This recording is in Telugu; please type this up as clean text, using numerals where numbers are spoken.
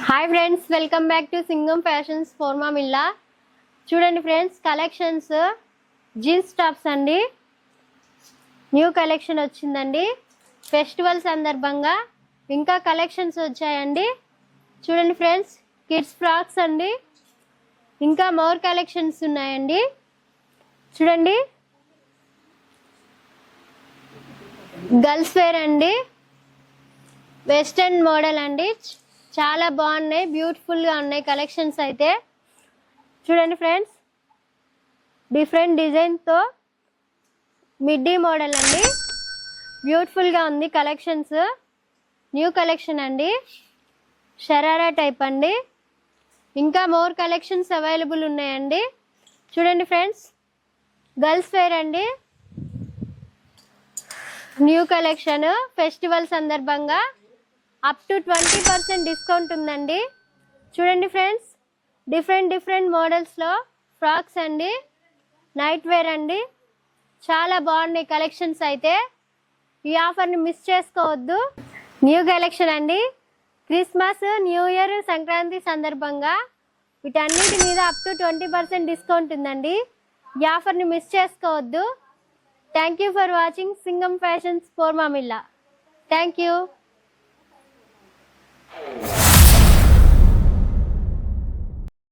Hi friends, welcome back to Singam fashions ఫోర్మా మిల్లా. చూడండి ఫ్రెండ్స్, కలెక్షన్స్ జీన్స్ టాప్స్ అండి. న్యూ కలెక్షన్ వచ్చిందండి ఫెస్టివల్ సందర్భంగా. ఇంకా కలెక్షన్స్ వచ్చాయండి. చూడండి ఫ్రెండ్స్, కిడ్స్ ఫ్రాక్స్ అండి. ఇంకా మోర్ కలెక్షన్స్ ఉన్నాయండి. చూడండి, గర్ల్స్ వేర్ అండి, వెస్టర్న్ మోడల్ అండి. చాలా బాగున్నాయి, బ్యూటిఫుల్గా ఉన్నాయి కలెక్షన్స్ అయితే. చూడండి ఫ్రెండ్స్, డిఫరెంట్ డిజైన్తో మిడ్డీ మోడల్ అండి. బ్యూటిఫుల్గా ఉంది కలెక్షన్స్. న్యూ కలెక్షన్ అండి, షరారా టైప్ అండి. ఇంకా మోర్ కలెక్షన్స్ అవైలబుల్ ఉన్నాయండి. చూడండి ఫ్రెండ్స్, గర్ల్స్ వేర్ అండి, న్యూ కలెక్షన్ ఫెస్టివల్ సందర్భంగా అప్ టు 20% డిస్కౌంట్ ఉందండి. చూడండి ఫ్రెండ్స్, డిఫరెంట్ మోడల్స్లో ఫ్రాక్స్ అండి, నైట్ వేర్ అండి. చాలా బాగున్నాయి కలెక్షన్స్ అయితే. ఈ ఆఫర్ని మిస్ చేసుకోవద్దు. న్యూ కలెక్షన్ అండి, క్రిస్మస్, న్యూ ఇయర్, సంక్రాంతి సందర్భంగా వీటన్నిటి మీద అప్ టు 20% డిస్కౌంట్ ఉందండి. ఈ ఆఫర్ని మిస్ చేసుకోవద్దు. Thank you for watching Singam fashions ఫోర్మా మిల్లా. Thank you.